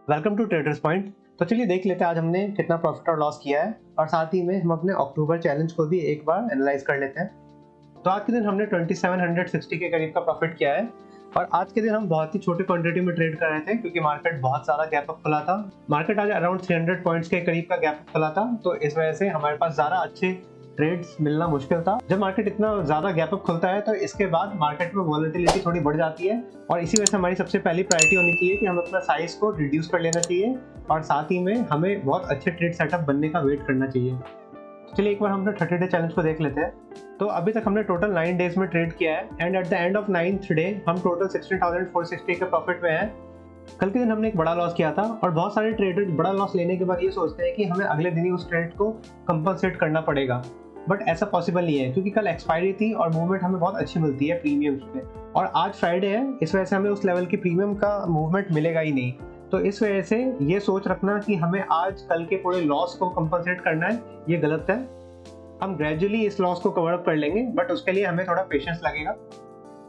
Welcome to traders point. तो चलिए देख लेते हैं आज हमने कितना प्रॉफिट और लॉस किया है और साथ ही में हम अपने अक्टूबर चैलेंज को भी एक बार एनालाइज कर लेते हैं। तो आज के दिन हमने 2760 के करीब का प्रॉफिट किया है और आज के दिन हम बहुत ही छोटे क्वांटिटी में ट्रेड कर रहे थे क्योंकि मार्केट बहुत ज़्यादा गैप अप खुला था। मार्केट आज अराउंड 300 पॉइंट्स के करीब का गैप अप खुला था, तो इस वजह से हमारे पास ज़्यादा अच्छे ट्रेड्स मिलना मुश्किल था। जब मार्केट इतना ज़्यादा गैप अप खुलता है तो इसके बाद मार्केट में वॉलेटिलिटी थोड़ी बढ़ जाती है और इसी वजह से हमारी सबसे पहली प्रायोरिटी होनी चाहिए कि हम अपना साइज को रिड्यूस कर लेना चाहिए और साथ ही में हमें बहुत अच्छे ट्रेड सेटअप बनने का वेट करना चाहिए। चलिए एक बार हम 30 डे चैलेंज को देख लेते हैं। तो अभी तक हमने टोटल 9 डेज में ट्रेड किया है and at the end of 9th day हम टोटल 16,460 के प्रॉफिट में हैं। कल के दिन हमने एक बड़ा लॉस किया था और बहुत सारे ट्रेडर बड़ा लॉस लेने के बाद ये सोचते हैं कि हमें अगले दिन ही उस ट्रेड को कंपनसेट करना पड़ेगा, बट ऐसा पॉसिबल नहीं है क्योंकि कल एक्सपायरी थी और मूवमेंट हमें बहुत अच्छी मिलती है प्रीमियम्स पे और आज फ्राइडे है, इस वजह से हमें उस लेवल की प्रीमियम का मूवमेंट मिलेगा ही नहीं। तो इस वजह से ये सोच रखना कि हमें आज कल के पूरे लॉस को कंपनसेट करना है, ये गलत है। हम ग्रेजुअली इस लॉस को कवर अप कर लेंगे, बट उसके लिए हमें थोड़ा पेशेंस लगेगा।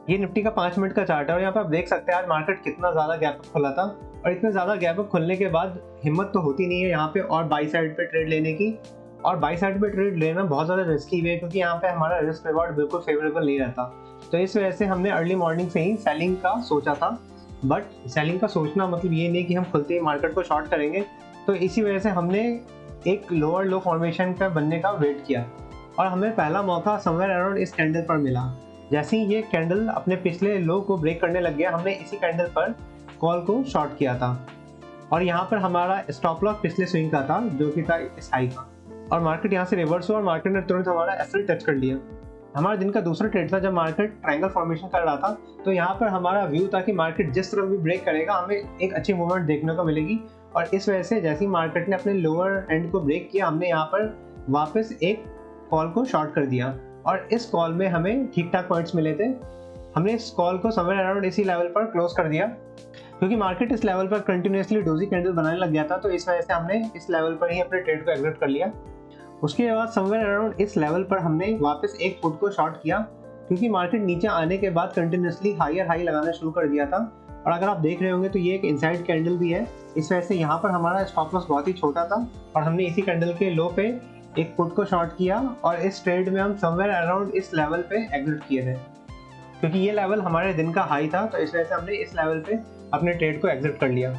ये निफ्टी का 5 मिनट का चार्ट है और यहाँ पर आप देख सकते हैं आज मार्केट कितना ज़्यादा गैप अप खुला था और इतने ज़्यादा गैप अप खुलने के बाद हिम्मत तो होती नहीं है यहाँ पे और बाई साइड पे ट्रेड लेने की, और बाई साइड पे ट्रेड लेना बहुत ज़्यादा रिस्की भी है क्योंकि यहाँ पे हमारा रिस्क रिवॉर्ड बिल्कुल फेवरेबल नहीं रहता। तो इस वजह से हमने अर्ली मॉर्निंग से ही सेलिंग का सोचा था, बट सेलिंग का सोचना मतलब ये नहीं कि हम खुलते ही मार्केट को शॉर्ट करेंगे। तो इसी वजह से हमने एक लोअर लो फॉर्मेशन का बनने का वेट किया और हमें पहला मौका समवेयर अराउंड इस कैंडल पर मिला। जैसे ही ये कैंडल अपने पिछले लो को ब्रेक करने लग गया, हमने इसी कैंडल पर कॉल को शॉर्ट किया था और यहाँ पर हमारा स्टॉप लॉस पिछले स्विंग का था जो कि था इस हाई का, और मार्केट यहाँ से रिवर्स हुआ और मार्केट ने तुरंत हमारा एसएल टच कर लिया। हमारा दिन का दूसरा ट्रेड था जब मार्केट ट्रायंगल फॉर्मेशन कर रहा था, तो यहाँ पर हमारा व्यू था कि मार्केट जिस तरफ भी ब्रेक करेगा हमें एक अच्छी मूवमेंट देखने को मिलेगी, और इस वजह से जैसे ही मार्केट ने अपने लोअर एंड को ब्रेक किया हमने यहाँ पर वापस एक कॉल को शॉर्ट कर दिया और इस कॉल में हमें ठीक ठाक पॉइंट्स मिले थे। हमने इस कॉल को समवेयर अराउंड इसी लेवल पर क्लोज कर दिया क्योंकि मार्केट इस लेवल पर कंटिन्यूसली डोजी कैंडल बनाने लग गया था, तो इस वजह से हमने इस लेवल पर ही अपने ट्रेड को एग्जिट कर लिया। उसके बाद समवेयर अराउंड इस लेवल पर हमने वापस एक पुट को शॉर्ट किया क्योंकि मार्केट नीचे आने के बाद कंटिन्यूसली हायर हाई लगाना शुरू कर दिया था, और अगर आप देख रहे होंगे तो ये एक इनसाइड कैंडल भी है, इस वजह से यहाँ पर हमारा स्टॉप लॉस बहुत ही छोटा था और हमने इसी कैंडल के लो पे एक पुट को शॉर्ट किया और इस ट्रेड में हम समवेयर अराउंड इस लेवल पे एग्जिट किए थे क्योंकि ये लेवल हमारे दिन का हाई था, तो इस वजह से हमने इस लेवल पे अपने ट्रेड को एग्जिट कर लिया।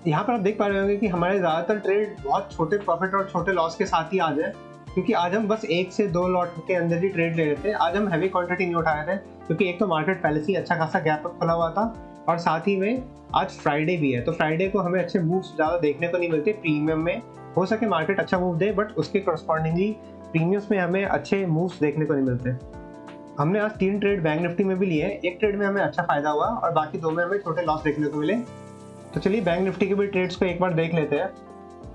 यहाँ पर आप देख पा रहे होंगे कि हमारे ज़्यादातर ट्रेड बहुत छोटे प्रॉफिट और छोटे लॉस के साथ ही आ जाए क्योंकि आज हम बस 1 से 2 लॉट के अंदर ही ट्रेड ले रहे थे। आज हम हैवी क्वांटिटी नहीं उठा रहे थे क्योंकि एक तो मार्केट पहले से ही अच्छा खासा गैप अप खुला हुआ था और साथ ही में आज फ्राइडे भी है, तो फ्राइडे को हमें अच्छे मूव्स ज़्यादा देखने को नहीं मिलते। प्रीमियम में हो सके मार्केट अच्छा मूव दे, बट उसके करस्पॉन्डिंगली प्रीमियम्स में हमें अच्छे मूव्स देखने को नहीं मिलते। हमने आज 3 ट्रेड बैंक निफ्टी में भी लिए, एक ट्रेड में हमें अच्छा फायदा हुआ और बाकी 2 में हमें छोटे लॉस देखने को मिले। तो चलिए बैंक निफ्टी के भी ट्रेड्स को एक बार देख लेते हैं।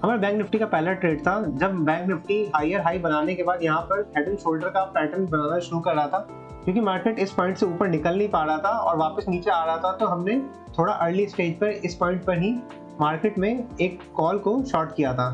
हमारा बैंक निफ्टी का पहला ट्रेड था जब बैंक निफ्टी हायर हाई बनाने के बाद यहाँ पर हेड एंड शोल्डर का पैटर्न बनाना शुरू कर रहा था क्योंकि मार्केट इस पॉइंट से ऊपर निकल नहीं पा रहा था और वापस नीचे आ रहा था, तो हमने थोड़ा अर्ली स्टेज पर इस पॉइंट पर ही मार्केट में एक कॉल को शॉर्ट किया था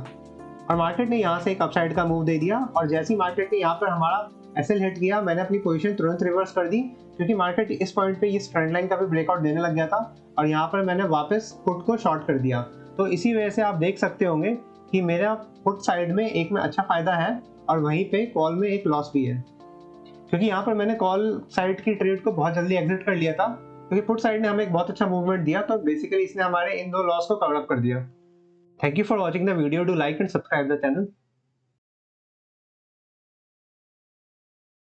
और मार्केट ने यहाँ से एक अपसाइड का मूव दे दिया और जैसे ही मार्केट ने यहाँ पर हमारा एसएल हिट किया, मैंने अपनी पोजीशन तुरंत रिवर्स कर दी क्योंकि मार्केट इस पॉइंट पे इस ट्रेंड लाइन का भी ब्रेकआउट देने लग गया था और यहाँ पर मैंने वापस पुट को शॉर्ट कर दिया। तो इसी वजह से आप देख सकते होंगे कि मेरा पुट साइड में एक में अच्छा फायदा है और वहीं पे कॉल में एक लॉस भी है क्योंकि यहाँ पर मैंने कॉल साइड की ट्रेड को बहुत जल्दी एग्जिट कर लिया था क्योंकि पुट साइड ने हमें एक बहुत अच्छा मूवमेंट दिया, तो बेसिकली इसने हमारे इन 2 लॉस को कवर अप कर दिया। Thank you for watching the video, do like and subscribe the channel.